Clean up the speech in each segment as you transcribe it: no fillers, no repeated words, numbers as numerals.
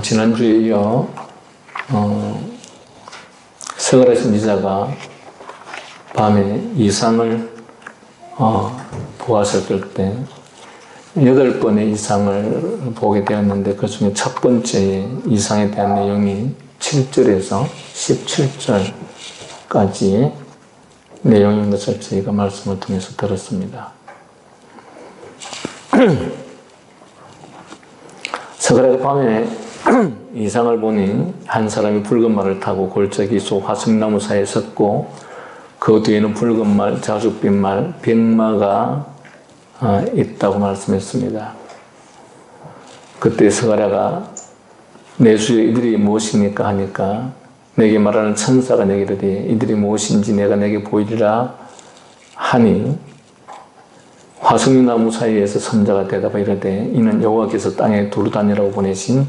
지난주에 이어 스가랴 선지자가 밤에 이상을 보았을 때 8번의 이상을 보게 되었는데, 그 중에 첫 번째 이상에 대한 내용이 7절에서 17절까지 내용인 것을 저희가 말씀을 통해서 들었습니다. 스가랴가 밤에 이상을 보니 한 사람이 붉은 말을 타고 골짜기 속 화석나무 사이에 섰고, 그 뒤에는 붉은 말, 자줏빛 말, 백마가 있다고 말씀했습니다. 그때 스가랴가 내 주여 이들이 무엇입니까 하니까, 내게 말하는 천사가 내게 이르되 이들이 무엇인지 내가 내게 보이리라 하니, 화석나무 사이에서 선자가 대답하여 이르되 이는 여호와께서 땅에 두루 다니라고 보내신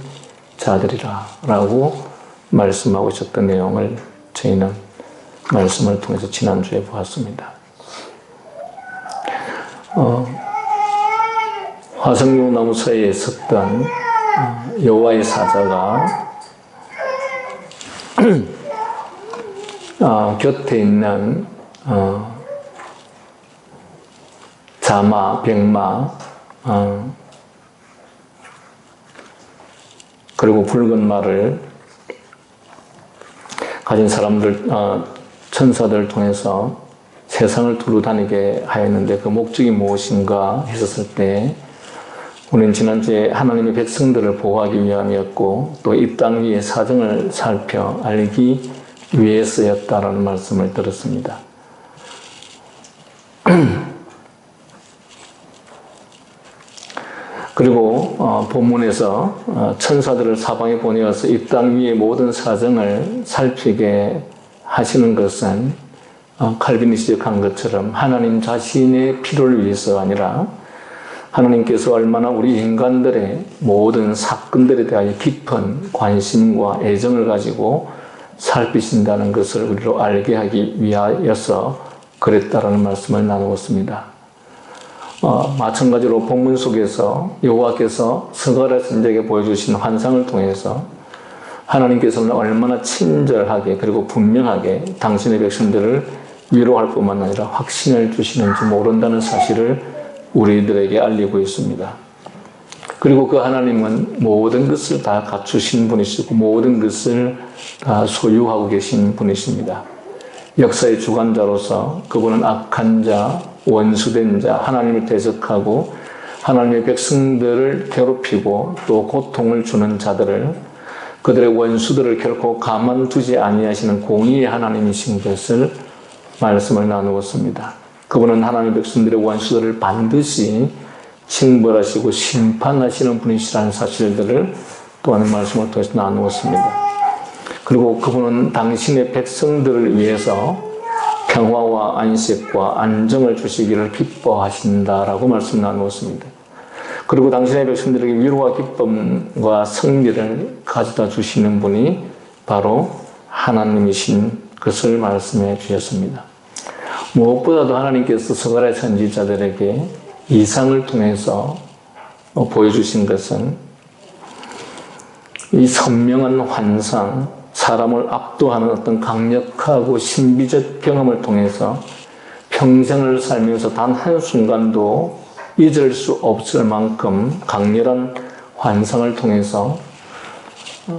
자들이라 라고 말씀하고 있었던 내용을 저희는 말씀을 통해서 지난주에 보았습니다. 화석나무 사이에 섰던 여호와의 사자가 곁에 있는 자마, 백마, 그리고 붉은 말을 가진 사람들, 천사들을 통해서 세상을 두루 다니게 하였는데, 그 목적이 무엇인가 했었을 때, 우리는 지난주에 하나님의 백성들을 보호하기 위함이었고, 또 이 땅 위의 사정을 살펴 알기 위해서였다라는 말씀을 들었습니다. 그리고 본문에서 천사들을 사방에 보내어서 이 땅 위의 모든 사정을 살피게 하시는 것은 칼빈이 지적한 것처럼 하나님 자신의 필요를 위해서가 아니라, 하나님께서 얼마나 우리 인간들의 모든 사건들에 대하여 깊은 관심과 애정을 가지고 살피신다는 것을 우리로 알게 하기 위하여서 그랬다라는 말씀을 나누었습니다. 마찬가지로 본문 속에서 여호와께서 스가랴 선지자에게 보여주신 환상을 통해서 하나님께서는 얼마나 친절하게 그리고 분명하게 당신의 백성들을 위로할 뿐만 아니라 확신을 주시는지 모른다는 사실을 우리들에게 알리고 있습니다. 그리고 그 하나님은 모든 것을 다 갖추신 분이시고 모든 것을 다 소유하고 계신 분이십니다. 역사의 주관자로서 그분은 악한 자, 원수된 자, 하나님을 대적하고 하나님의 백성들을 괴롭히고 또 고통을 주는 자들을, 그들의 원수들을 결코 가만두지 아니하시는 공의의 하나님이신 것을 말씀을 나누었습니다. 그분은 하나님의 백성들의 원수들을 반드시 징벌하시고 심판하시는 분이시라는 사실들을 또한 말씀을 통해서 나누었습니다. 그리고 그분은 당신의 백성들을 위해서 평화와 안식과 안정을 주시기를 기뻐하신다라고 말씀 나누었습니다. 그리고 당신의 백성들에게 위로와 기쁨과 승리를 가져다 주시는 분이 바로 하나님이신 것을 말씀해 주셨습니다. 무엇보다도 하나님께서 스가랴 선지자들에게 이상을 통해서 보여주신 것은 이 선명한 환상, 사람을 압도하는 어떤 강력하고 신비적 경험을 통해서 평생을 살면서 단 한순간도 잊을 수 없을 만큼 강렬한 환상을 통해서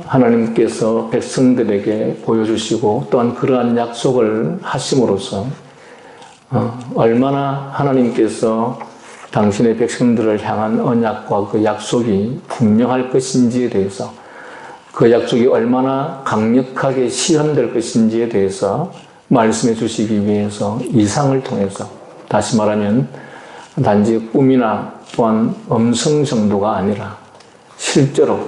하나님께서 백성들에게 보여주시고 또한 그러한 약속을 하심으로써 얼마나 하나님께서 당신의 백성들을 향한 언약과 그 약속이 분명할 것인지에 대해서, 그 약속이 얼마나 강력하게 실현될 것인지에 대해서 말씀해 주시기 위해서 이상을 통해서, 다시 말하면 단지 꿈이나 또한 음성 정도가 아니라 실제로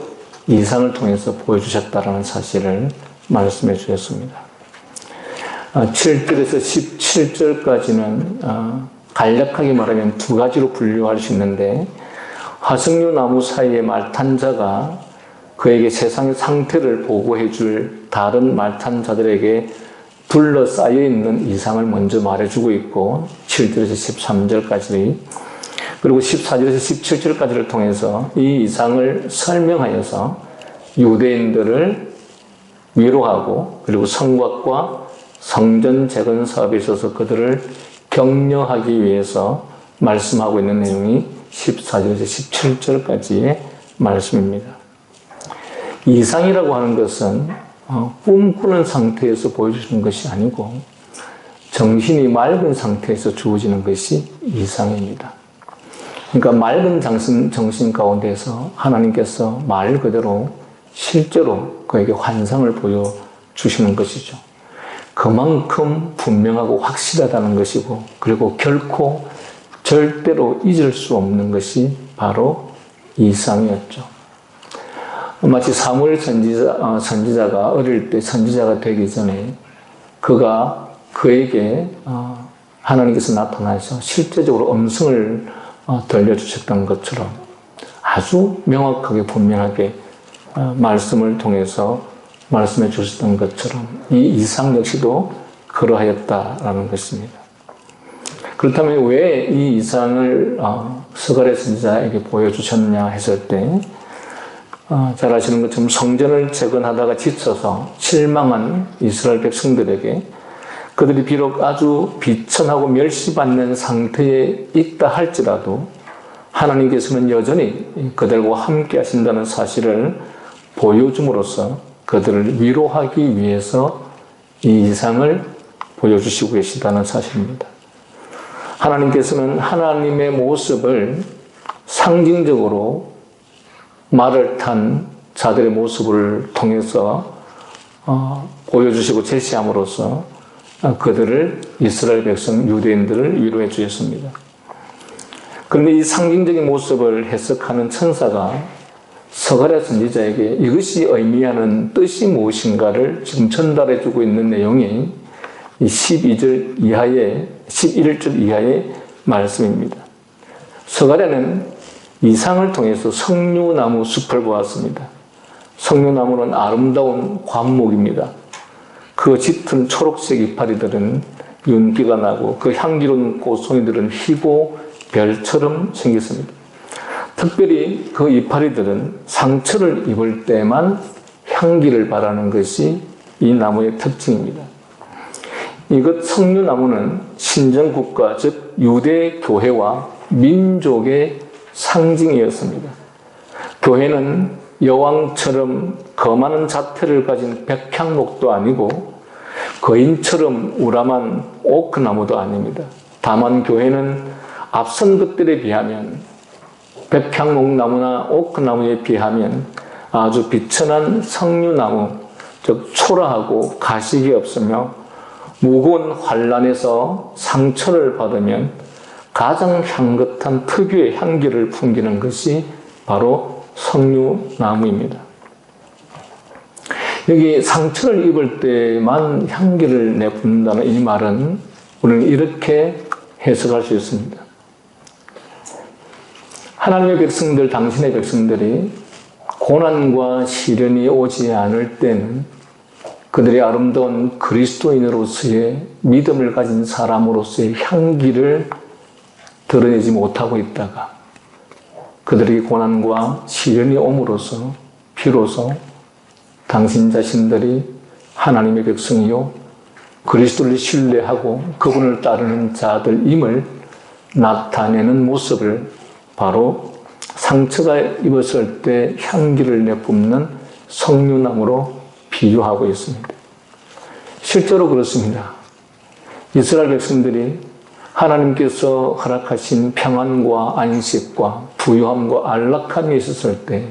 이상을 통해서 보여주셨다는 사실을 말씀해 주셨습니다. 7절에서 17절까지는 간략하게 말하면 두 가지로 분류할 수 있는데, 화석류 나무 사이에 말 탄 자가 그에게 세상의 상태를 보고해 줄 다른 말 탄 자들에게 둘러싸여 있는 이상을 먼저 말해주고 있고, 7절에서 13절까지, 그리고 14절에서 17절까지를 통해서 이 이상을 설명하여서 유대인들을 위로하고 그리고 성곽과 성전 재건 사업에 있어서 그들을 격려하기 위해서 말씀하고 있는 내용이 14절에서 17절까지의 말씀입니다. 이상이라고 하는 것은 꿈꾸는 상태에서 보여주시는 것이 아니고 정신이 맑은 상태에서 주어지는 것이 이상입니다. 그러니까 맑은 정신 가운데서 하나님께서 말 그대로 실제로 그에게 환상을 보여주시는 것이죠. 그만큼 분명하고 확실하다는 것이고 그리고 결코 절대로 잊을 수 없는 것이 바로 이상이었죠. 마치 사무엘 선지자가 어릴 때 선지자가 되기 전에 그에게 하나님께서 나타나셔 실제적으로 음성을 들려주셨던 것처럼 아주 명확하게 분명하게 말씀을 통해서 말씀해 주셨던 것처럼 이 이상 역시도 그러하였다라는 것입니다. 그렇다면 왜 이 이상을 스가랴 선지자에게 보여주셨냐 했을 때 잘 아시는 것처럼 성전을 재건하다가 지쳐서 실망한 이스라엘 백성들에게 그들이 비록 아주 비천하고 멸시받는 상태에 있다 할지라도 하나님께서는 여전히 그들과 함께 하신다는 사실을 보여줌으로써 그들을 위로하기 위해서 이 이상을 보여주시고 계시다는 사실입니다. 하나님께서는 하나님의 모습을 상징적으로 말을 탄 자들의 모습을 통해서 보여주시고 제시함으로써 그들을 이스라엘 백성 유대인들을 위로해 주셨습니다. 그런데 이 상징적인 모습을 해석하는 천사가 스가랴 선지자에게 이것이 의미하는 뜻이 무엇인가를 지금 전달해 주고 있는 내용이 11절 이하의 말씀입니다. 스가랴는 이상을 통해서 석류나무 숲을 보았습니다. 석류나무는 아름다운 관목입니다. 그 짙은 초록색 이파리들은 윤기가 나고 그 향기로운 꽃송이들은 희고 별처럼 생겼습니다. 특별히 그 이파리들은 상처를 입을 때만 향기를 발하는 것이 이 나무의 특징입니다. 이것 석류나무는 신정국가 즉 유대 교회와 민족의 상징이었습니다. 교회는 여왕처럼 거만한 자태를 가진 백향목도 아니고 거인처럼 우람한 오크나무도 아닙니다. 다만 교회는 앞선 것들에 비하면 백향목나무나 오크나무에 비하면 아주 비천한 석류나무, 즉 초라하고 가식이 없으며 무거운 환란에서 상처를 받으면 가장 향긋한 특유의 향기를 풍기는 것이 바로 석류나무입니다. 여기 상처를 입을 때만 향기를 내뿜는다는 이 말은 우리는 이렇게 해석할 수 있습니다. 하나님의 백성들, 당신의 백성들이 고난과 시련이 오지 않을 때는 그들이 아름다운 그리스도인으로서의 믿음을 가진 사람으로서의 향기를 드러내지 못하고 있다가 그들에게 고난과 시련이 옴으로써 비로소 당신 자신들이 하나님의 백성이요 그리스도를 신뢰하고 그분을 따르는 자들임을 나타내는 모습을 바로 상처가 입었을 때 향기를 내뿜는 석류나무로 비유하고 있습니다. 실제로 그렇습니다. 이스라엘 백성들이 하나님께서 허락하신 평안과 안식과 부유함과 안락함이 있었을 때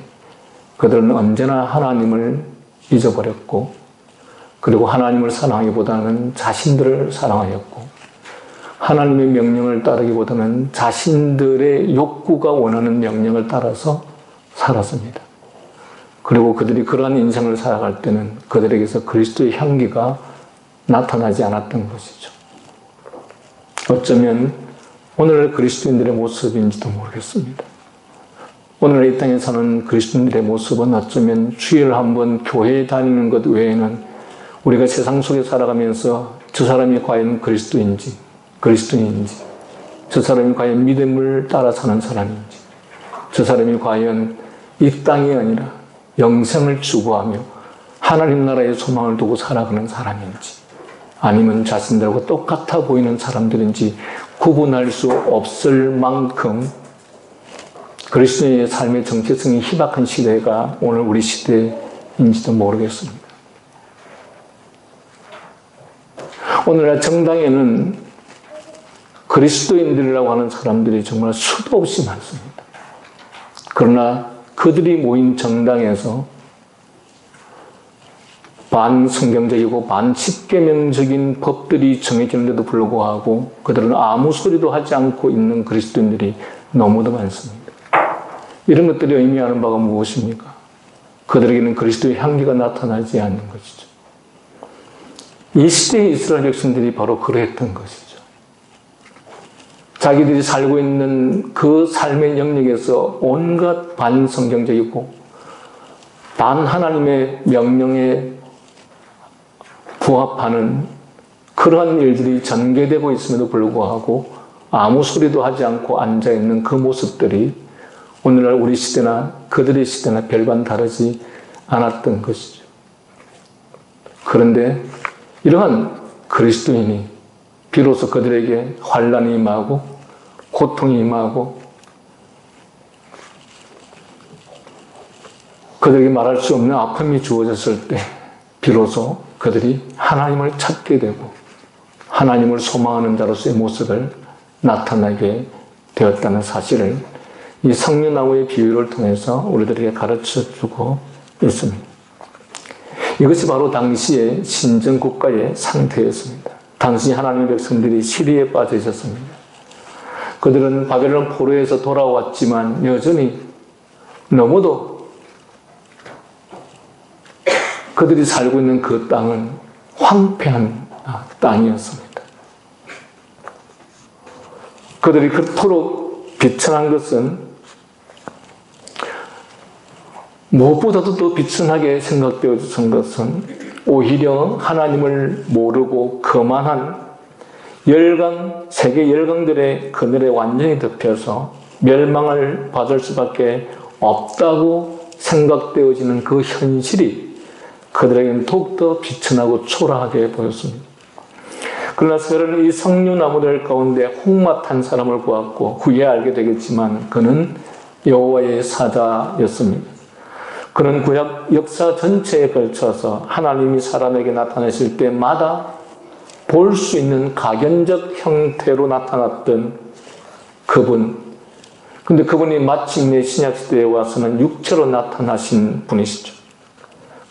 그들은 언제나 하나님을 잊어버렸고 그리고 하나님을 사랑하기보다는 자신들을 사랑하였고 하나님의 명령을 따르기보다는 자신들의 욕구가 원하는 명령을 따라서 살았습니다. 그리고 그들이 그러한 인생을 살아갈 때는 그들에게서 그리스도의 향기가 나타나지 않았던 것이죠. 어쩌면 오늘 그리스도인들의 모습인지도 모르겠습니다. 오늘 이 땅에 사는 그리스도인들의 모습은 어쩌면 주일 한번 교회에 다니는 것 외에는 우리가 세상 속에 살아가면서 저 사람이 과연 그리스도인지 저 사람이 과연 믿음을 따라 사는 사람인지 저 사람이 과연 이 땅이 아니라 영생을 추구하며 하나님 나라의 소망을 두고 살아가는 사람인지, 아니면 자신들과 똑같아 보이는 사람들인지 구분할 수 없을 만큼 그리스도인의 삶의 정체성이 희박한 시대가 오늘 우리 시대인지도 모르겠습니다. 오늘날 정당에는 그리스도인들이라고 하는 사람들이 정말 수도 없이 많습니다. 그러나 그들이 모인 정당에서 반성경적이고 반십계명적인 법들이 정해지는데도 불구하고 그들은 아무 소리도 하지 않고 있는 그리스도인들이 너무도 많습니다. 이런 것들이 의미하는 바가 무엇입니까? 그들에게는 그리스도의 향기가 나타나지 않는 것이죠. 이 시대의 이스라엘 백성들이 바로 그러했던 것이죠. 자기들이 살고 있는 그 삶의 영역에서 온갖 반성경적이고 반하나님의 명령에 부합하는 그러한 일들이 전개되고 있음에도 불구하고 아무 소리도 하지 않고 앉아있는 그 모습들이 오늘날 우리 시대나 그들의 시대나 별반 다르지 않았던 것이죠. 그런데 이러한 그리스도인이 비로소 그들에게 환난이 임하고 고통이 임하고 그들에게 말할 수 없는 아픔이 주어졌을 때 비로소 그들이 하나님을 찾게 되고 하나님을 소망하는 자로서의 모습을 나타나게 되었다는 사실을 이 석류나무의 비유를 통해서 우리들에게 가르쳐주고 있습니다. 이것이 바로 당시의 신정국가의 상태였습니다. 당시 하나님의 백성들이 시리에 빠져 있었습니다. 그들은 바벨론 포로에서 돌아왔지만 여전히 너무도 그들이 살고 있는 그 땅은 황폐한 땅이었습니다. 그들이 그토록 비천한 것은 무엇보다도 더 비천하게 생각되어진 것은 오히려 하나님을 모르고 거만한 세계 열강들의 그늘에 완전히 덮여서 멸망을 받을 수밖에 없다고 생각되어지는 그 현실이 그들에게는 더욱더 비천하고 초라하게 보였습니다. 그러나 그는 이 석류나무들 가운데 홍맛한 사람을 보았고 후에 알게 되겠지만 그는 여호와의 사자였습니다. 그는 구약 역사 전체에 걸쳐서 하나님이 사람에게 나타나실 때마다 볼 수 있는 가견적 형태로 나타났던 그분. 근데 그분이 마침내 신약시대에 와서는 육체로 나타나신 분이시죠.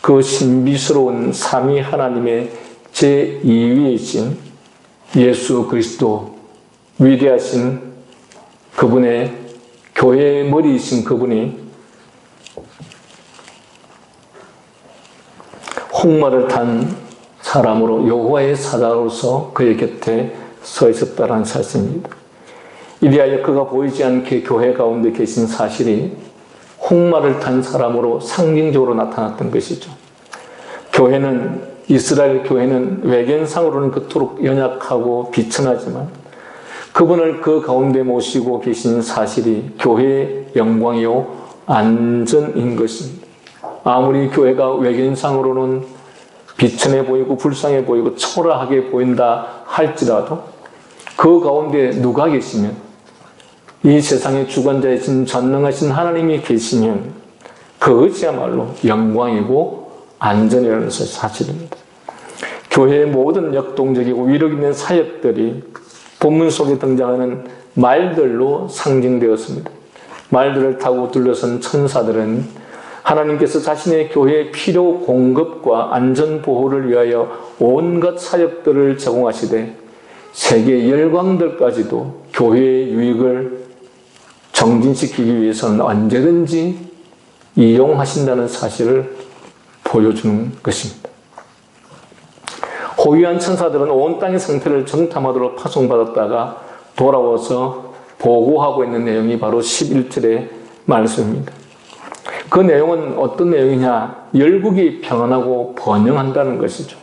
그 신비스러운 삼위 하나님의 제2위이신 예수 그리스도, 위대하신 그분의 교회의 머리이신 그분이 홍마를 탄 사람으로 여호와의 사자로서 그의 곁에 서 있었다는 사실입니다. 이리하여 그가 보이지 않게 교회 가운데 계신 사실이 홍마를 탄 사람으로 상징적으로 나타났던 것이죠. 이스라엘 교회는 외견상으로는 그토록 연약하고 비천하지만 그분을 그 가운데 모시고 계신 사실이 교회의 영광이요 안전인 것입니다. 아무리 교회가 외견상으로는 비천해 보이고 불쌍해 보이고 초라하게 보인다 할지라도 그 가운데 누가 계시면 이 세상의 주관자이신 전능하신 하나님이 계시면 그것이야말로 영광이고 안전이라는 사실입니다. 교회의 모든 역동적이고 위력 있는 사역들이 본문 속에 등장하는 말들로 상징되었습니다. 말들을 타고 둘러선 천사들은 하나님께서 자신의 교회의 필요 공급과 안전 보호를 위하여 온갖 사역들을 제공하시되 세계 열강들까지도 교회의 유익을 정진시키기 위해서는 언제든지 이용하신다는 사실을 보여주는 것입니다. 호위한 천사들은 온 땅의 상태를 정탐하도록 파송받았다가 돌아와서 보고하고 있는 내용이 바로 11절의 말씀입니다. 그 내용은 어떤 내용이냐? 열국이 평안하고 번영한다는 것이죠.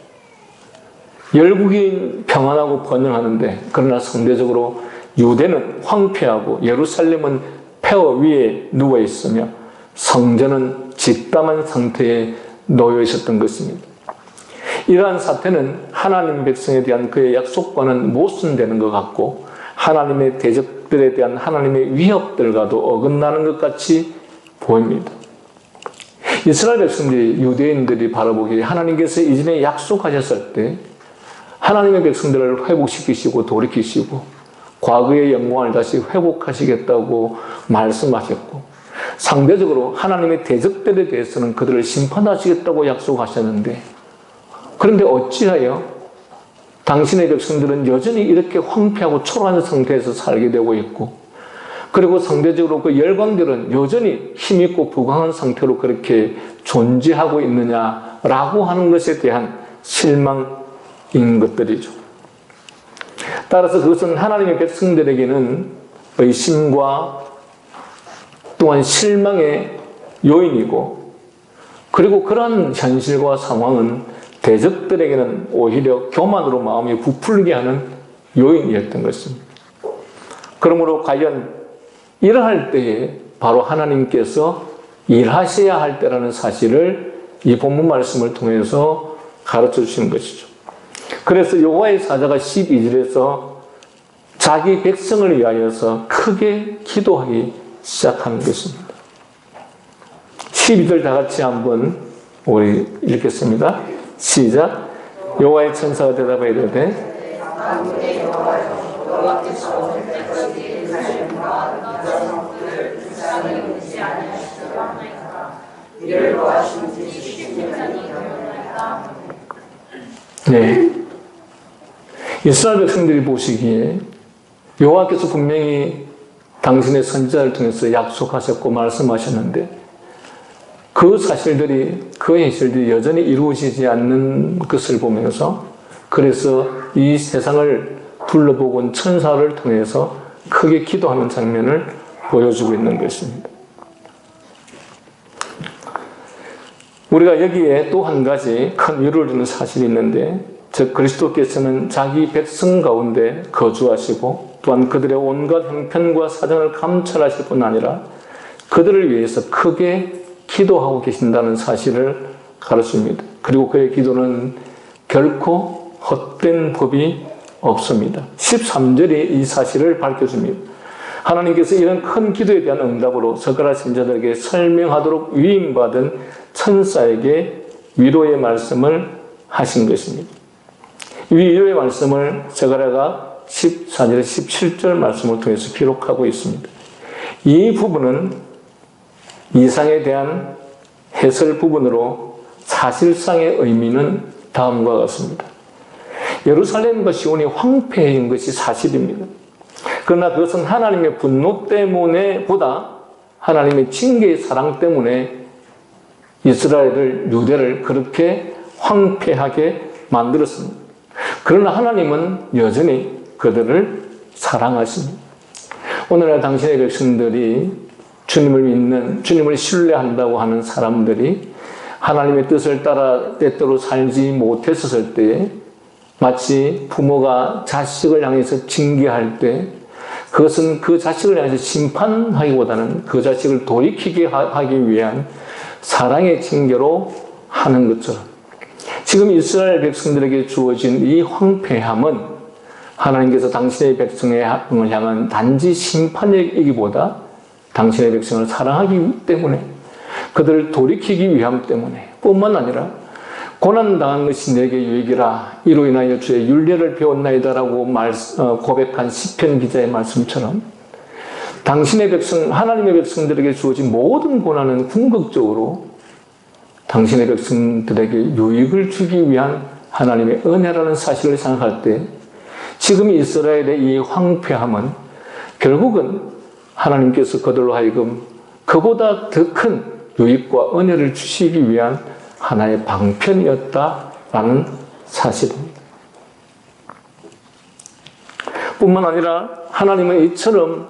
열국이 평안하고 번영하는데 그러나 상대적으로 유대는 황폐하고 예루살렘은 폐허 위에 누워 있으며 성전은 직담한 상태에 놓여 있었던 것입니다. 이러한 사태는 하나님 백성에 대한 그의 약속과는 모순되는 것 같고 하나님의 대적들에 대한 하나님의 위협들과도 어긋나는 것 같이 보입니다. 이스라엘 백성들이, 유대인들이 바라보기에 하나님께서 이전에 약속하셨을 때 하나님의 백성들을 회복시키시고 돌이키시고 과거의 영광을 다시 회복하시겠다고 말씀하셨고 상대적으로 하나님의 대적들에 대해서는 그들을 심판하시겠다고 약속하셨는데, 그런데 어찌하여 당신의 백성들은 여전히 이렇게 황폐하고 초라한 상태에서 살게 되고 있고, 그리고 상대적으로 그 열방들은 여전히 힘있고 부강한 상태로 그렇게 존재하고 있느냐라고 하는 것에 대한 실망인 것들이죠. 따라서 그것은 하나님의 백성들에게는 의심과 또한 실망의 요인이고, 그리고 그러한 현실과 상황은 대적들에게는 오히려 교만으로 마음이 부풀게 하는 요인이었던 것입니다. 그러므로 과연 이러할 때에 바로 하나님께서 일하셔야 할 때라는 사실을 이 본문 말씀을 통해서 가르쳐 주시는 것이죠. 그래서 여호와의 사자가 12절에서 자기 백성을 위하여서 크게 기도하기 시작하는 것입니다. 12절 다 같이 한번 우리 읽겠습니다. 시작. 여호와의 천사가 대답하여 이르되 네, 이스라엘 백성들이 보시기에 여호와께서 분명히 당신의 선지자를 통해서 약속하셨고 말씀하셨는데 그 사실들이, 그 현실들이 여전히 이루어지지 않는 것을 보면서, 그래서 이 세상을 둘러보고 온 천사를 통해서 크게 기도하는 장면을 보여주고 있는 것입니다. 우리가 여기에 또 한 가지 큰 위로를 주는 사실이 있는데, 즉 그리스도께서는 자기 백성 가운데 거주하시고 또한 그들의 온갖 형편과 사정을 감찰하실 뿐 아니라 그들을 위해서 크게 기도하고 계신다는 사실을 가르칩니다. 그리고 그의 기도는 결코 헛된 법이 없습니다. 13절이 이 사실을 밝혀줍니다. 하나님께서 이런 큰 기도에 대한 응답으로 스가랴 선지자들에게 설명하도록 위임받은 천사에게 위로의 말씀을 하신 것입니다. 이 위로의 말씀을 스가랴가 14절에서 17절 말씀을 통해서 기록하고 있습니다. 이 부분은 이상에 대한 해설 부분으로 사실상의 의미는 다음과 같습니다. 예루살렘과 시온이 황폐인 것이 사실입니다. 그러나 그것은 하나님의 분노 때문에 보다 하나님의 징계의 사랑 때문에 이스라엘을, 유대를 그렇게 황폐하게 만들었습니다. 그러나 하나님은 여전히 그들을 사랑하십니다. 오늘날 당신의 백성들이 주님을 믿는, 주님을 신뢰한다고 하는 사람들이 하나님의 뜻을 따라 때때로 살지 못했었을 때에 마치 부모가 자식을 향해서 징계할 때 그것은 그 자식을 향해서 심판하기보다는 그 자식을 돌이키게 하기 위한 사랑의 징계로 하는 것처럼 지금 이스라엘 백성들에게 주어진 이 황폐함은 하나님께서 당신의 백성을 향한 단지 심판이기보다 당신의 백성을 사랑하기 때문에, 그들을 돌이키기 위함 때문에 뿐만 아니라 고난당한 것이 내게 유익이라 이로 인하여 주의 율례를 배웠나이다라고 고백한 시편 기자의 말씀처럼 당신의 백성, 하나님의 백성들에게 주어진 모든 고난은 궁극적으로 당신의 백성들에게 유익을 주기 위한 하나님의 은혜라는 사실을 생각할 때 지금 이스라엘의 이 황폐함은 결국은 하나님께서 그들로 하여금 그보다 더 큰 유익과 은혜를 주시기 위한 하나의 방편이었다라는 사실입니다. 뿐만 아니라 하나님은 이처럼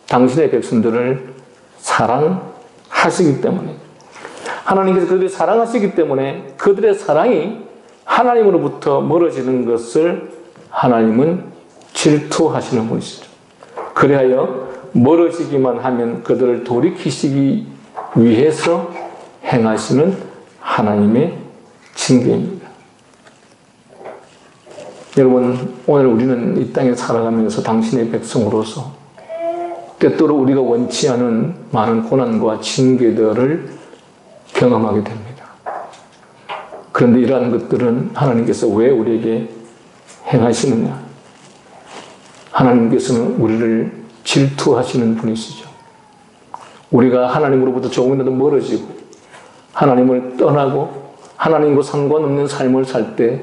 당신의 백성들을 사랑하시기 때문에, 하나님께서 그들을 사랑하시기 때문에 그들의 사랑이 하나님으로부터 멀어지는 것을 하나님은 질투하시는 분이시죠. 그리하여 멀어지기만 하면 그들을 돌이키시기 위해서 행하시는 하나님의 징계입니다. 여러분, 오늘 우리는 이 땅에 살아가면서 당신의 백성으로서 때때로 우리가 원치 않은 많은 고난과 징계들을 경험하게 됩니다. 그런데 이러한 것들은 하나님께서 왜 우리에게 행하시느냐? 하나님께서는 우리를 질투하시는 분이시죠. 우리가 하나님으로부터 조금이라도 멀어지고 하나님을 떠나고 하나님과 상관없는 삶을 살 때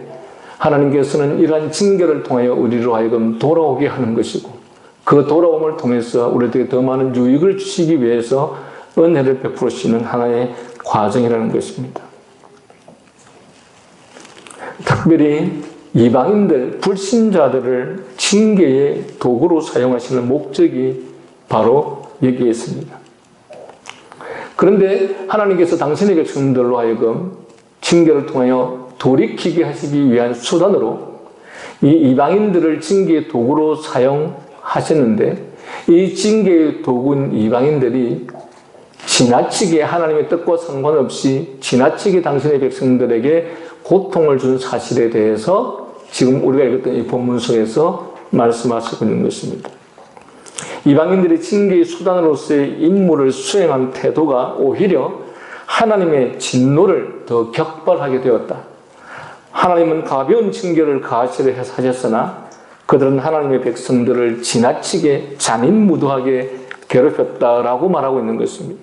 하나님께서는 이러한 징계를 통하여 우리로 하여금 돌아오게 하는 것이고 그 돌아옴을 통해서 우리에게 더 많은 유익을 주시기 위해서 은혜를 베푸시는 하나의 과정이라는 것입니다. 특별히 이방인들, 불신자들을 징계의 도구로 사용하시는 목적이 바로 여기에 있습니다. 그런데 하나님께서 당신의 백성들로 하여금 징계를 통하여 돌이키게 하시기 위한 수단으로 이 이방인들을 징계의 도구로 사용하셨는데 이 징계의 도구인 이방인들이 지나치게 하나님의 뜻과 상관없이 지나치게 당신의 백성들에게 고통을 준 사실에 대해서 지금 우리가 읽었던 이 본문 속에서 말씀하시고 있는 것입니다. 이방인들이 징계의 수단으로서의 임무를 수행한 태도가 오히려 하나님의 진노를 더 격발하게 되었다. 하나님은 가벼운 징계를 가하시려 하셨으나 그들은 하나님의 백성들을 지나치게 잔인무도하게 괴롭혔다라고 말하고 있는 것입니다.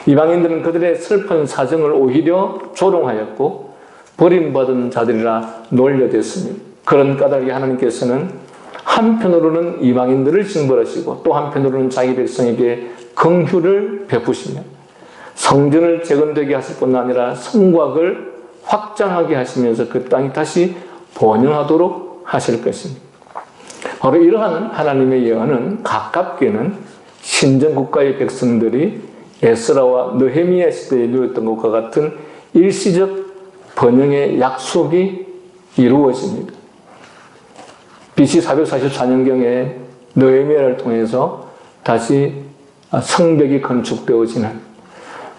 이방인들은 그들의 슬픈 사정을 오히려 조롱하였고 버림받은 자들이라 놀려댔습니다. 그런 까닭에 하나님께서는 한편으로는 이방인들을 징벌하시고 또 한편으로는 자기 백성에게 긍휼을 베푸시며 성전을 재건되게 하실 뿐 아니라 성곽을 확장하게 하시면서 그 땅이 다시 번영하도록 하실 것입니다. 바로 이러한 하나님의 예언은 가깝게는 신정국가의 백성들이 에스라와 느헤미야 시대에 누렸던 것과 같은 일시적 번영의 약속이 이루어집니다. BC 444년경에 느헤미야를 통해서 다시 성벽이 건축되어지는,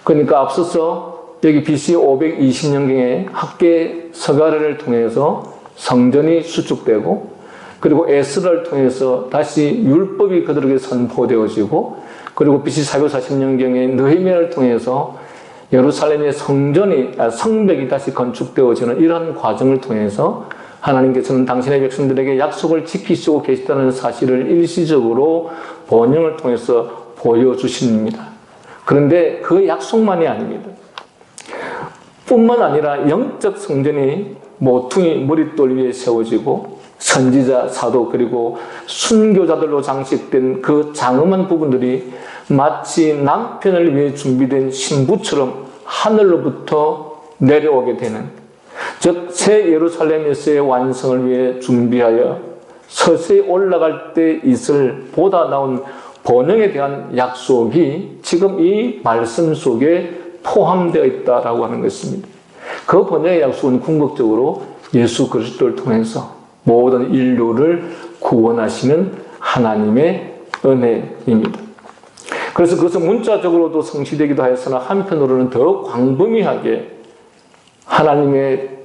그러니까 앞서서 여기 BC 520년경에 학계 서가랴를 통해서 성전이 수축되고 그리고 에스라를 통해서 다시 율법이 그들에게 선포되어지고 그리고 BC 440년경에 느헤미야를 통해서 예루살렘의 성벽이 다시 건축되어지는 이러한 과정을 통해서 하나님께서는 당신의 백성들에게 약속을 지키시고 계시다는 사실을 일시적으로 번영을 통해서 보여주십니다. 그런데 그 약속만이 아닙니다. 뿐만 아니라 영적 성전이 모퉁이 머릿돌 위에 세워지고 선지자, 사도 그리고 순교자들로 장식된 그 장엄한 부분들이 마치 남편을 위해 준비된 신부처럼 하늘로부터 내려오게 되는, 즉 새 예루살렘에서의 완성을 위해 준비하여 서서히 올라갈 때 있을 보다 나은 번영에 대한 약속이 지금 이 말씀 속에 포함되어 있다라고 하는 것입니다. 그 번영의 약속은 궁극적으로 예수 그리스도를 통해서 모든 인류를 구원하시는 하나님의 은혜입니다. 그래서 그것은 문자적으로도 성취되기도 하였으나 한편으로는 더 광범위하게 하나님의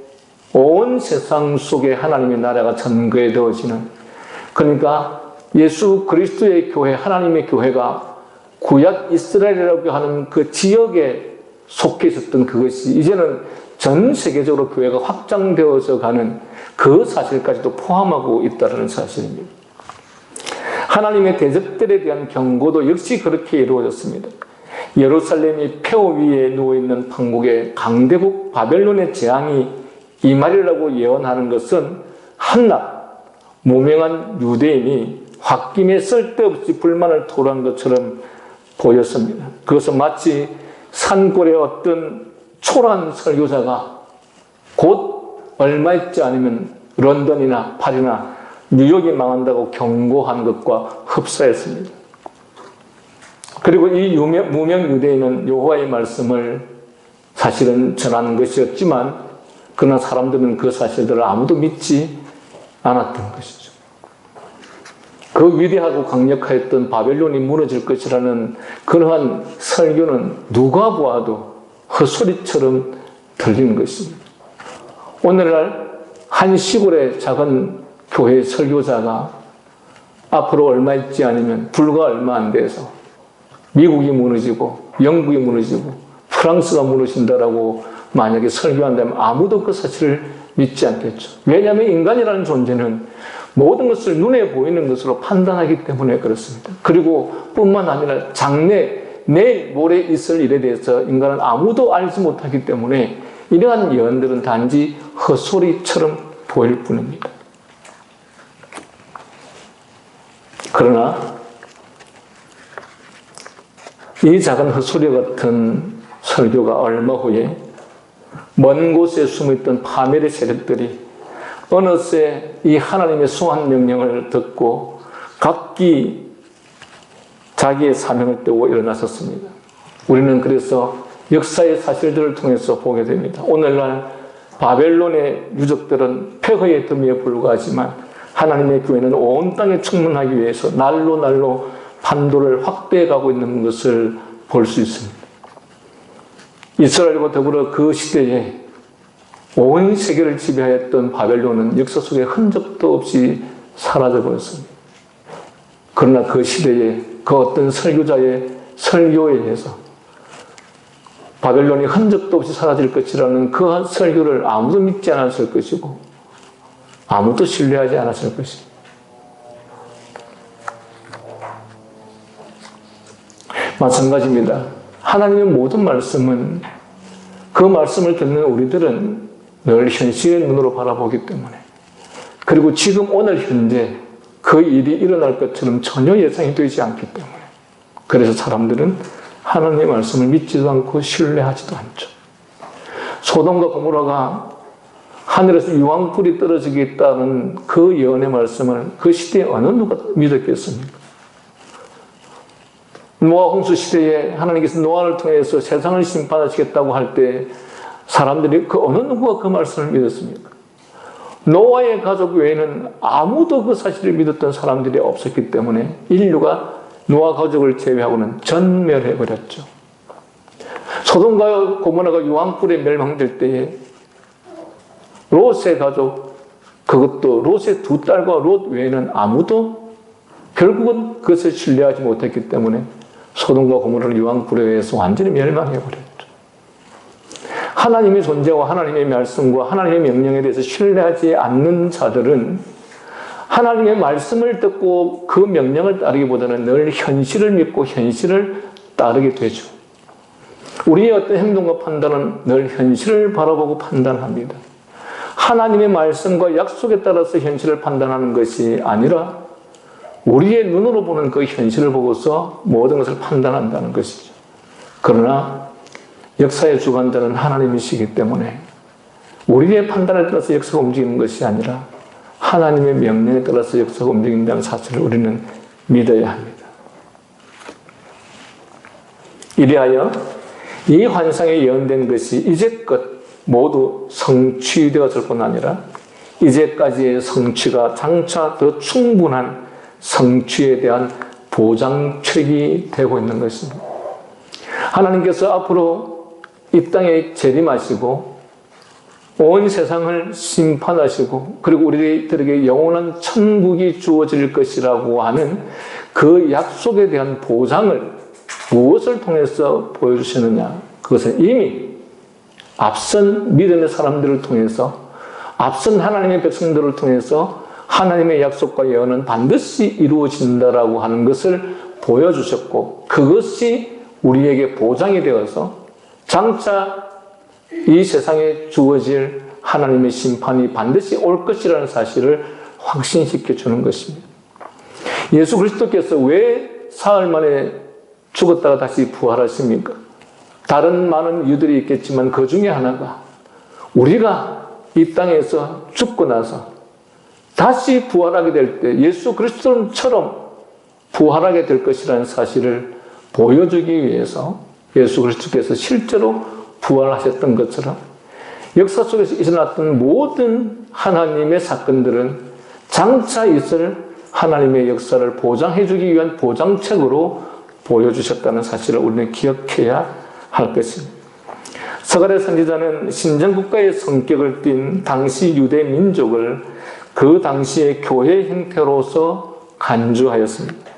온 세상 속에 하나님의 나라가 전개되어지는, 그러니까 예수 그리스도의 교회, 하나님의 교회가 구약 이스라엘이라고 하는 그 지역에 속해 있었던 그것이 이제는 전 세계적으로 교회가 확장되어져 가는 그 사실까지도 포함하고 있다는 사실입니다. 하나님의 대적들에 대한 경고도 역시 그렇게 이루어졌습니다. 예루살렘이 폐허 위에 누워있는 판국에 강대국 바벨론의 재앙이 임하리라고 예언하는 것은 한낱 무명한 유대인이 홧김에 쓸데없이 불만을 토로한 것처럼 보였습니다. 그것은 마치 산골의 어떤 초라한 설교자가 곧 얼마 있지 않으면 런던이나 파리나 뉴욕이 망한다고 경고한 것과 흡사했습니다. 그리고 이 무명 유대인은 여호와의 말씀을 사실은 전하는 것이었지만 그러나 사람들은 그 사실들을 아무도 믿지 않았던 것이죠. 그 위대하고 강력하였던 바벨론이 무너질 것이라는 그러한 설교는 누가 보아도 헛소리처럼 들리는 것입니다. 오늘날 한 시골의 작은 교회 설교자가 앞으로 얼마 있지 않으면 불과 얼마 안 돼서 미국이 무너지고 영국이 무너지고 프랑스가 무너진다라고 만약에 설교한다면 아무도 그 사실을 믿지 않겠죠. 왜냐하면 인간이라는 존재는 모든 것을 눈에 보이는 것으로 판단하기 때문에 그렇습니다. 그리고 뿐만 아니라 장래, 내일, 모레 있을 일에 대해서 인간은 아무도 알지 못하기 때문에 이러한 예언들은 단지 헛소리처럼 보일 뿐입니다. 그러나 이 작은 헛소리 같은 설교가 얼마 후에 먼 곳에 숨어있던 파멸의 세력들이 어느새 이 하나님의 소환 명령을 듣고 각기 자기의 사명을 떼고 일어나섰습니다. 우리는 그래서 역사의 사실들을 통해서 보게 됩니다. 오늘날 바벨론의 유적들은 폐허의 더미에 불과하지만 하나님의 교회는 온 땅에 충만하기 위해서 날로 판도를 확대해 가고 있는 것을 볼 수 있습니다. 이스라엘과 더불어 그 시대에 온 세계를 지배하였던 바벨론은 역사 속에 흔적도 없이 사라져 버렸습니다. 그러나 그 시대에 그 어떤 설교자의 설교에 의해서 바벨론이 흔적도 없이 사라질 것이라는 그 설교를 아무도 믿지 않았을 것이고 아무도 신뢰하지 않았을 것입니다. 마찬가지입니다. 하나님의 모든 말씀은 그 말씀을 듣는 우리들은 늘 현실의 눈으로 바라보기 때문에 그리고 지금 오늘 현재 그 일이 일어날 것처럼 전혀 예상이 되지 않기 때문에 그래서 사람들은 하나님의 말씀을 믿지도 않고 신뢰하지도 않죠. 소돔과 고모라가 하늘에서 유황불이 떨어지겠다는 그 예언의 말씀을 그 시대에 어느 누가 믿었겠습니까? 노아 홍수 시대에 하나님께서 노아를 통해서 세상을 심판하시겠다고 할 때 사람들이 그 어느 누구가 그 말씀을 믿었습니까? 노아의 가족 외에는 아무도 그 사실을 믿었던 사람들이 없었기 때문에 인류가 노아 가족을 제외하고는 전멸해버렸죠. 소돔과 고모라가 유황불에 멸망될 때에 롯의 가족, 그것도 롯의 두 딸과 롯 외에는 아무도 결국은 그것을 신뢰하지 못했기 때문에 소돔과 고모라를 유황불에 의해서 완전히 멸망해버렸죠. 하나님의 존재와 하나님의 말씀과 하나님의 명령에 대해서 신뢰하지 않는 자들은 하나님의 말씀을 듣고 그 명령을 따르기보다는 늘 현실을 믿고 현실을 따르게 되죠. 우리의 어떤 행동과 판단은 늘 현실을 바라보고 판단합니다. 하나님의 말씀과 약속에 따라서 현실을 판단하는 것이 아니라 우리의 눈으로 보는 그 현실을 보고서 모든 것을 판단한다는 것이죠. 그러나 역사의 주관자는 하나님이시기 때문에 우리의 판단에 따라서 역사가 움직이는 것이 아니라 하나님의 명령에 따라서 역사가 움직인다는 사실을 우리는 믿어야 합니다. 이리하여 이 환상에 예언된 것이 이제껏 모두 성취되었을 뿐 아니라 이제까지의 성취가 장차 더 충분한 성취에 대한 보장책이 되고 있는 것입니다. 하나님께서 앞으로 이 땅에 재림하시고 온 세상을 심판하시고 그리고 우리들에게 영원한 천국이 주어질 것이라고 하는 그 약속에 대한 보장을 무엇을 통해서 보여주시느냐? 그것은 이미 앞선 믿음의 사람들을 통해서 앞선 하나님의 백성들을 통해서 하나님의 약속과 예언은 반드시 이루어진다라고 하는 것을 보여주셨고 그것이 우리에게 보장이 되어서 장차 이 세상에 주어질 하나님의 심판이 반드시 올 것이라는 사실을 확신시켜 주는 것입니다. 예수 그리스도께서 왜 사흘 만에 죽었다가 다시 부활하십니까? 다른 많은 이유들이 있겠지만 그 중에 하나가 우리가 이 땅에서 죽고 나서 다시 부활하게 될 때 예수 그리스도처럼 부활하게 될 것이라는 사실을 보여주기 위해서 예수 그리스도께서 실제로 부활하셨던 것처럼 역사 속에서 일어났던 모든 하나님의 사건들은 장차 있을 하나님의 역사를 보장해주기 위한 보장책으로 보여주셨다는 사실을 우리는 기억해야 할 것입니다. 스가랴 선지자는 신정국가의 성격을 띤 당시 유대 민족을 그 당시의 교회 형태로서 간주하였습니다.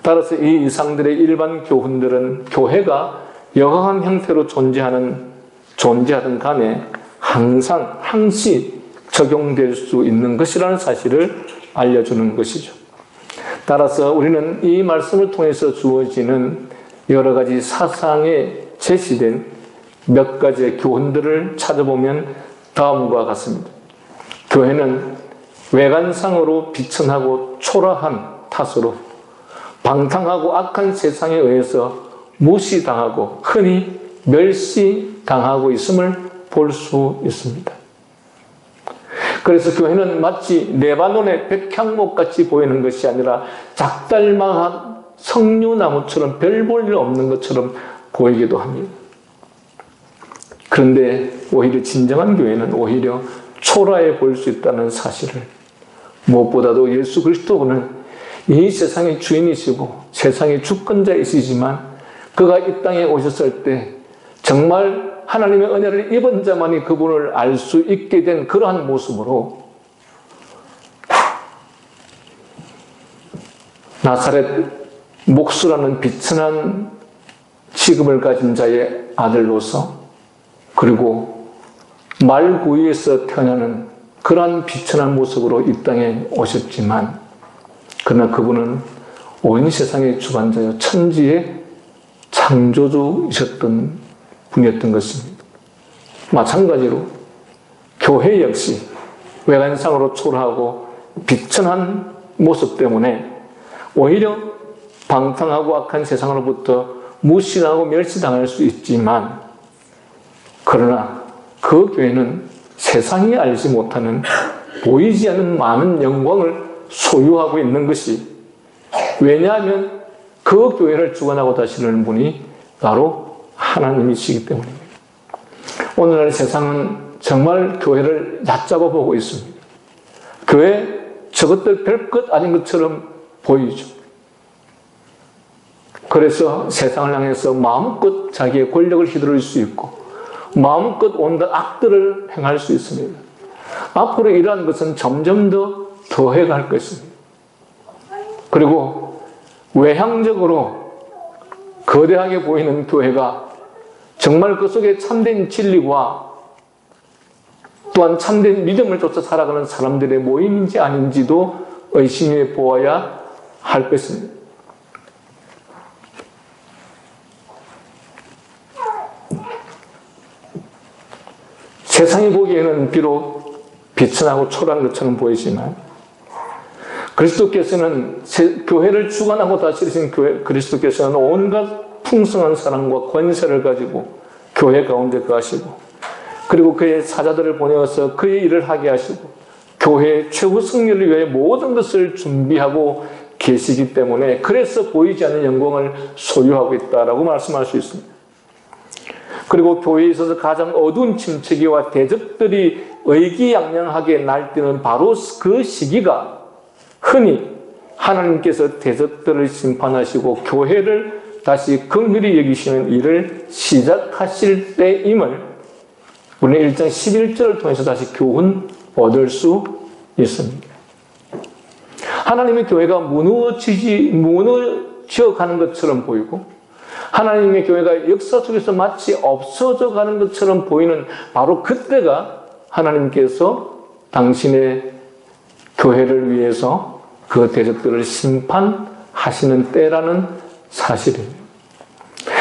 따라서 이 이상들의 일반 교훈들은 교회가 여러한 형태로 존재하든 간에 항시 적용될 수 있는 것이라는 사실을 알려주는 것이죠. 따라서 우리는 이 말씀을 통해서 주어지는 여러 가지 사상에 제시된 몇 가지의 교훈들을 찾아보면 다음과 같습니다. 교회는 외관상으로 비천하고 초라한 탓으로 방탕하고 악한 세상에 의해서 무시당하고 흔히 멸시당하고 있음을 볼 수 있습니다. 그래서 교회는 마치 레바논의 백향목같이 보이는 것이 아니라 작달망한 석류나무처럼 별 볼 일 없는 것처럼 보이기도 합니다. 그런데 오히려 진정한 교회는 오히려 초라해 보일 수 있다는 사실을, 무엇보다도 예수 그리스도는 이 세상의 주인이시고 세상의 주권자이시지만 그가 이 땅에 오셨을 때 정말 하나님의 은혜를 입은 자만이 그분을 알 수 있게 된 그러한 모습으로 나사렛 목수라는 비천한 직업을 가진 자의 아들로서, 그리고 말구이에서 태어나는 그러한 비천한 모습으로 이 땅에 오셨지만, 그러나 그분은 온 세상의 주관자여 천지의 창조주이셨던 분이었던 것입니다. 마찬가지로 교회 역시 외관상으로 초라하고 비천한 모습 때문에 오히려 방탕하고 악한 세상으로부터 무시하고 멸시당할 수 있지만, 그러나 그 교회는 세상이 알지 못하는 보이지 않는 많은 영광을 소유하고 있는 것이, 왜냐하면 그 교회를 주관하고 다스리는 분이 바로 하나님이시기 때문입니다. 오늘날 세상은 정말 교회를 얕잡아 보고 있습니다. 교회 저것들 별것 아닌 것처럼 보이죠. 그래서 세상을 향해서 마음껏 자기의 권력을 휘두를 수 있고 마음껏 온갖 악들을 행할 수 있습니다. 앞으로 이러한 것은 점점 더 더해갈 것입니다. 그리고 외향적으로 거대하게 보이는 교회가 정말 그 속에 참된 진리와 또한 참된 믿음을 쫓아 살아가는 사람들의 모임인지 아닌지도 의심해 보아야 할 것입니다. 세상이 보기에는 비록 비천하고 초라한 것처럼 보이지만, 그리스도께서는 교회를 주관하고 다스리신 그리스도께서는 온갖 풍성한 사랑과 권세를 가지고 교회 가운데 거하시고, 그리고 그의 사자들을 보내어서 그의 일을 하게 하시고 교회의 최후 승리를 위해 모든 것을 준비하고 계시기 때문에, 그래서 보이지 않는 영광을 소유하고 있다라고 말씀할 수 있습니다. 그리고 교회에 있어서 가장 어두운 침체기와 대적들이 의기양양하게 날뛰는 바로 그 시기가 흔히 하나님께서 대적들을 심판하시고 교회를 다시 긍휼히 여기시는 일을 시작하실 때임을 우리는 1장 11절을 통해서 다시 교훈 얻을 수 있습니다. 하나님의 교회가 무너져가는 것처럼 보이고 하나님의 교회가 역사 속에서 마치 없어져 가는 것처럼 보이는 바로 그때가 하나님께서 당신의 교회를 위해서 그 대적들을 심판하시는 때라는 사실입니다.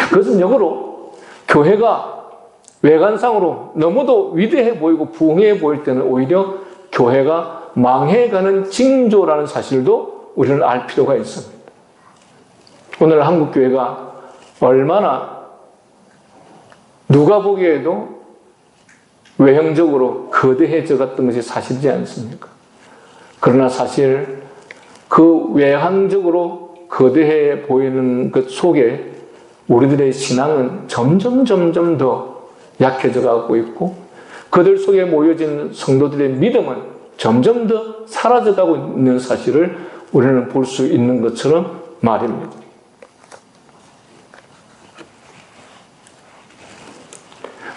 그것은 역으로 교회가 외관상으로 너무도 위대해 보이고 부흥해 보일 때는 오히려 교회가 망해가는 징조라는 사실도 우리는 알 필요가 있습니다. 오늘 한국 교회가 얼마나 누가 보기에도 외형적으로 거대해져 갔던 것이 사실이지 않습니까? 그러나 사실 그 외향적으로 거대해 보이는 것 속에 우리들의 신앙은 점점 더 약해져 가고 있고, 그들 속에 모여진 성도들의 믿음은 점점 더 사라져 가고 있는 사실을 우리는 볼 수 있는 것처럼 말입니다.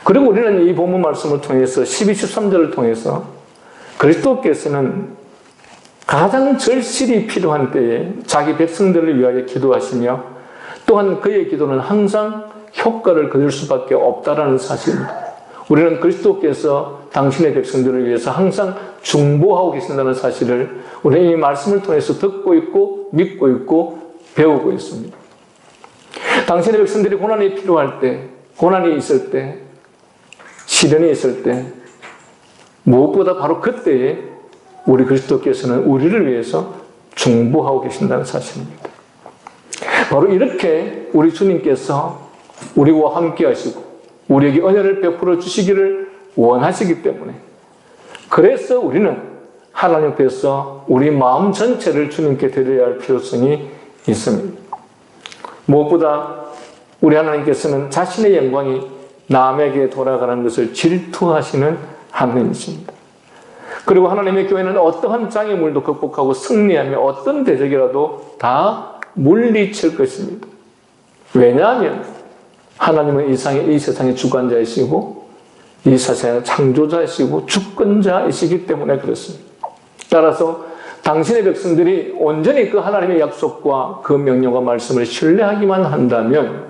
그리고 우리는 이 본문 말씀을 통해서 12, 13절을 통해서 그리스도께서는 가장 절실히 필요한 때에 자기 백성들을 위하여 기도하시며 또한 그의 기도는 항상 효과를 거둘 수밖에 없다라는 사실입니다. 우리는 그리스도께서 당신의 백성들을 위해서 항상 중보하고 계신다는 사실을 우리는 이 말씀을 통해서 듣고 있고 믿고 있고 배우고 있습니다. 당신의 백성들이 고난이 필요할 때, 고난이 있을 때, 시련이 있을 때 무엇보다 바로 그때에 우리 그리스도께서는 우리를 위해서 중보하고 계신다는 사실입니다. 바로 이렇게 우리 주님께서 우리와 함께 하시고 우리에게 은혜를 베풀어 주시기를 원하시기 때문에 그래서 우리는 하나님 앞에서 우리 마음 전체를 주님께 드려야 할 필요성이 있습니다. 무엇보다 우리 하나님께서는 자신의 영광이 남에게 돌아가는 것을 질투하시는 하나님이십니다. 그리고 하나님의 교회는 어떠한 장애물도 극복하고 승리하며 어떤 대적이라도 다 물리칠 것입니다. 왜냐하면 하나님은 이 세상의 주관자이시고 이 세상의 창조자이시고 주권자이시기 때문에 그렇습니다. 따라서 당신의 백성들이 온전히 그 하나님의 약속과 그 명령과 말씀을 신뢰하기만 한다면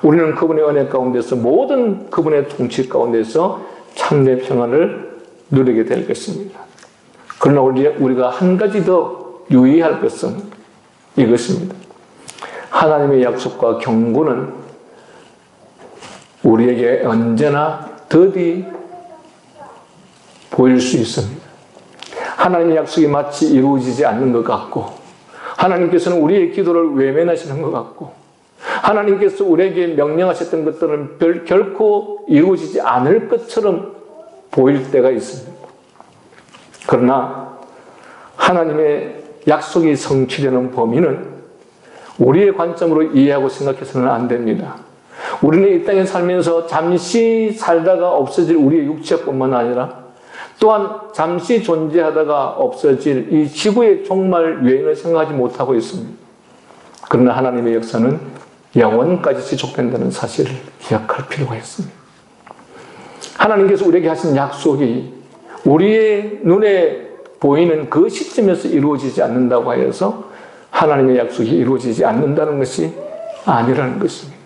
우리는 그분의 은혜 가운데서 모든 그분의 통치 가운데서 참된 평안을 누리게 될 것입니다. 그러나 우리가 한 가지 더 유의할 것은 이것입니다. 하나님의 약속과 경고는 우리에게 언제나 더디 보일 수 있습니다. 하나님의 약속이 마치 이루어지지 않는 것 같고 하나님께서는 우리의 기도를 외면하시는 것 같고 하나님께서 우리에게 명령하셨던 것들은 결코 이루어지지 않을 것처럼 보일 때가 있습니다. 그러나 하나님의 약속이 성취되는 범위는 우리의 관점으로 이해하고 생각해서는 안 됩니다. 우리는 이 땅에 살면서 잠시 살다가 없어질 우리의 육체뿐만 아니라 또한 잠시 존재하다가 없어질 이 지구의 종말 외인을 생각하지 못하고 있습니다. 그러나 하나님의 역사는 영원까지 지속된다는 사실을 기억할 필요가 있습니다. 하나님께서 우리에게 하신 약속이 우리의 눈에 보이는 그 시점에서 이루어지지 않는다고 하여서 하나님의 약속이 이루어지지 않는다는 것이 아니라는 것입니다.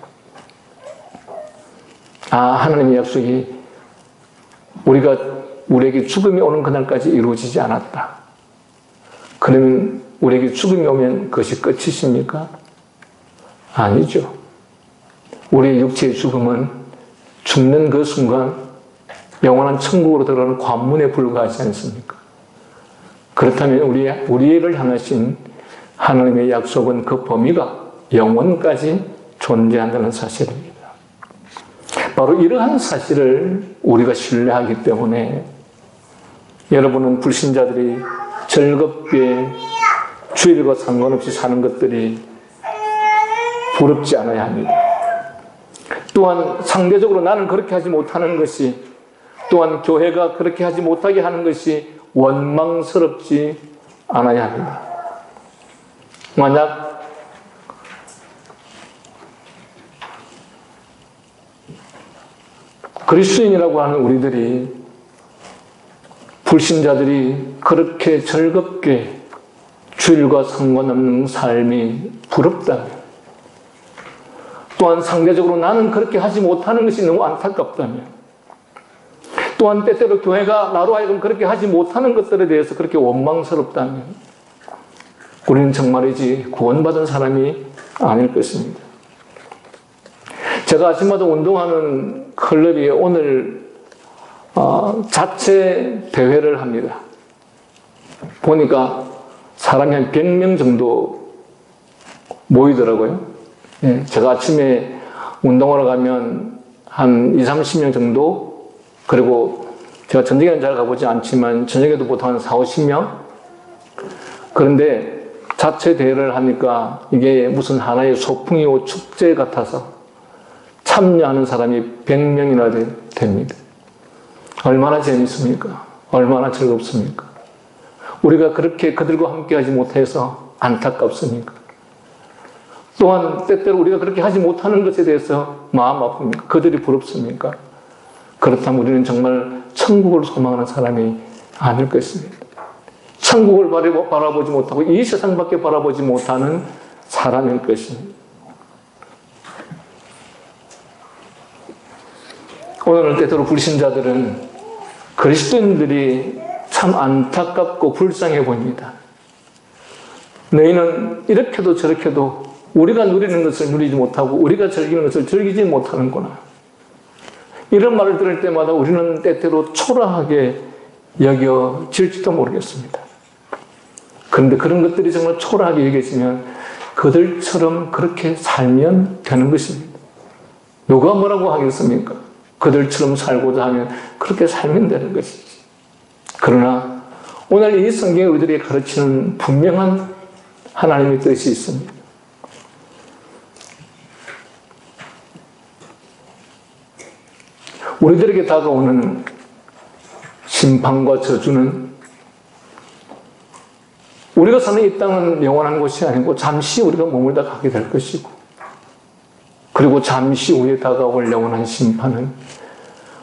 하나님의 약속이 우리에게 죽음이 오는 그날까지 이루어지지 않았다. 그러면 우리에게 죽음이 오면 그것이 끝이십니까? 아니죠. 우리의 육체의 죽음은 죽는 그 순간 영원한 천국으로 들어가는 관문에 불과하지 않습니까? 그렇다면 우리를 향하신 하나님의 약속은 그 범위가 영원까지 존재한다는 사실입니다. 바로 이러한 사실을 우리가 신뢰하기 때문에 여러분은 불신자들이 즐겁게 주일과 상관없이 사는 것들이 부럽지 않아야 합니다. 또한 상대적으로 나는 그렇게 하지 못하는 것이 또한 교회가 그렇게 하지 못하게 하는 것이 원망스럽지 않아야 합니다. 만약 그리스도인이라고 하는 우리들이 불신자들이 그렇게 즐겁게 주일과 상관없는 삶이 부럽다면 또한 상대적으로 나는 그렇게 하지 못하는 것이 너무 안타깝다면 또한 때때로 교회가 나로 하여금 그렇게 하지 못하는 것들에 대해서 그렇게 원망스럽다면 우리는 정말이지 구원받은 사람이 아닐 것입니다. 제가 아침마다 운동하는 클럽이 오늘 자체 대회를 합니다. 보니까 사람이 한 100명 정도 모이더라고요. 제가 아침에 운동하러 가면 한 20, 30명 정도, 그리고 제가 저녁에는 잘 가보지 않지만 저녁에도 보통 한 4, 50명? 그런데 자체 대회를 하니까 이게 무슨 하나의 소풍이고 축제 같아서 참여하는 사람이 100명이나 됩니다. 얼마나 재밌습니까? 얼마나 즐겁습니까? 우리가 그렇게 그들과 함께하지 못해서 안타깝습니까? 또한 때때로 우리가 그렇게 하지 못하는 것에 대해서 마음 아픕니까? 그들이 부럽습니까? 그렇다면 우리는 정말 천국을 소망하는 사람이 아닐 것입니다. 천국을 바라보지 못하고 이 세상밖에 바라보지 못하는 사람일 것입니다. 오늘 때때로 불신자들은 그리스도인들이 참 안타깝고 불쌍해 보입니다. 너희는 이렇게도 저렇게도 우리가 누리는 것을 누리지 못하고 우리가 즐기는 것을 즐기지 못하는구나. 이런 말을 들을 때마다 우리는 때때로 초라하게 여겨질지도 모르겠습니다. 그런데 그런 것들이 정말 초라하게 여겨지면 그들처럼 그렇게 살면 되는 것입니다. 누가 뭐라고 하겠습니까? 그들처럼 살고자 하면 그렇게 살면 되는 것이지. 그러나 오늘 이 성경이 우리들에게 가르치는 분명한 하나님의 뜻이 있습니다. 우리들에게 다가오는 심판과 저주는 우리가 사는 이 땅은 영원한 곳이 아니고 잠시 우리가 머물다 가게 될 것이고, 그리고 잠시 후에 다가올 영원한 심판은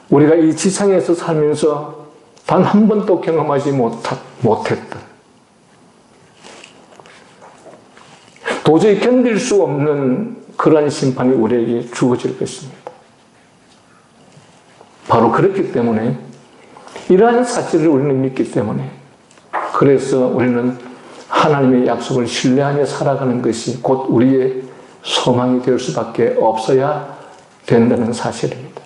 우리가 이 지상에서 살면서 단 한 번도 경험하지 못했던, 도저히 견딜 수 없는 그러한 심판이 우리에게 주어질 것입니다. 바로 그렇기 때문에, 이러한 사실을 우리는 믿기 때문에, 그래서 우리는 하나님의 약속을 신뢰하며 살아가는 것이 곧 우리의 소망이 될 수밖에 없어야 된다는 사실입니다.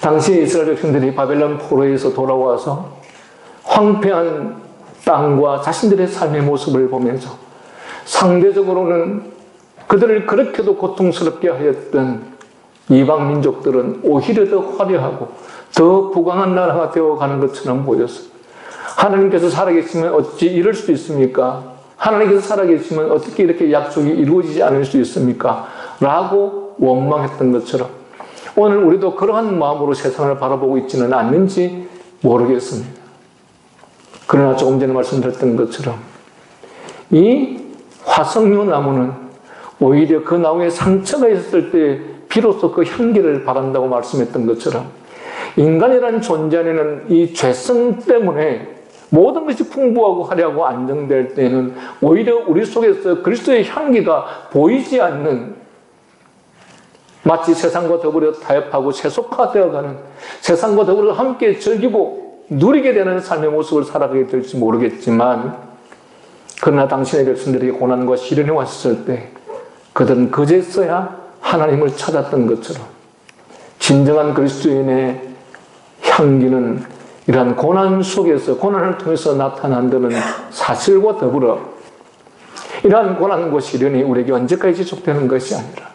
당시 이스라엘 백성들이 바벨론 포로에서 돌아와서 황폐한 땅과 자신들의 삶의 모습을 보면서 상대적으로는 그들을 그렇게도 고통스럽게 하였던 이방 민족들은 오히려 더 화려하고 더 부강한 나라가 되어가는 것처럼 보였어요. 하나님께서 살아계시면 어찌 이럴 수 있습니까? 하나님께서 살아계시면 어떻게 이렇게 약속이 이루어지지 않을 수 있습니까? 라고 원망했던 것처럼 오늘 우리도 그러한 마음으로 세상을 바라보고 있지는 않는지 모르겠습니다. 그러나 조금 전에 말씀드렸던 것처럼 이 화석류 나무는 오히려 그 나무에 상처가 있었을 때 비로소 그 향기를 바란다고 말씀했던 것처럼 인간이라는 존재 안에는 이 죄성 때문에 모든 것이 풍부하고 화려하고 안정될 때는 오히려 우리 속에서 그리스도의 향기가 보이지 않는, 마치 세상과 더불어 타협하고 세속화되어가는, 세상과 더불어 함께 즐기고 누리게 되는 삶의 모습을 살아가게 될지 모르겠지만, 그러나 당신의 백성들이 고난과 시련에 왔을 때 그들은 그제서야 하나님을 찾았던 것처럼 진정한 그리스도인의 향기는 이러한 고난 속에서, 고난을 통해서 나타난다는 사실과 더불어 이러한 고난과 시련이 우리에게 언제까지 지속되는 것이 아니라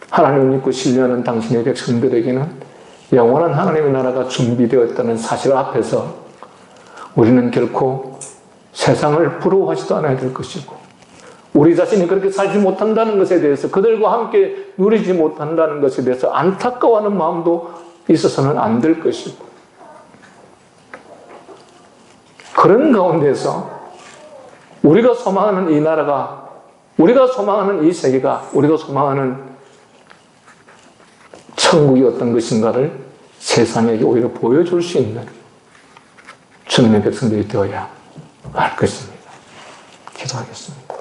하나님을 믿고 신뢰하는 당신의 백성들에게는 영원한 하나님의 나라가 준비되었다는 사실 앞에서 우리는 결코 세상을 부러워하지도 않아야 될 것이고, 우리 자신이 그렇게 살지 못한다는 것에 대해서, 그들과 함께 누리지 못한다는 것에 대해서 안타까워하는 마음도 있어서는 안 될 것이고, 그런 가운데서 우리가 소망하는 이 나라가, 우리가 소망하는 이 세계가, 우리가 소망하는 천국이 어떤 것인가를 세상에게 오히려 보여줄 수 있는 주님의 백성들이 되어야 할 것입니다. 기도하겠습니다.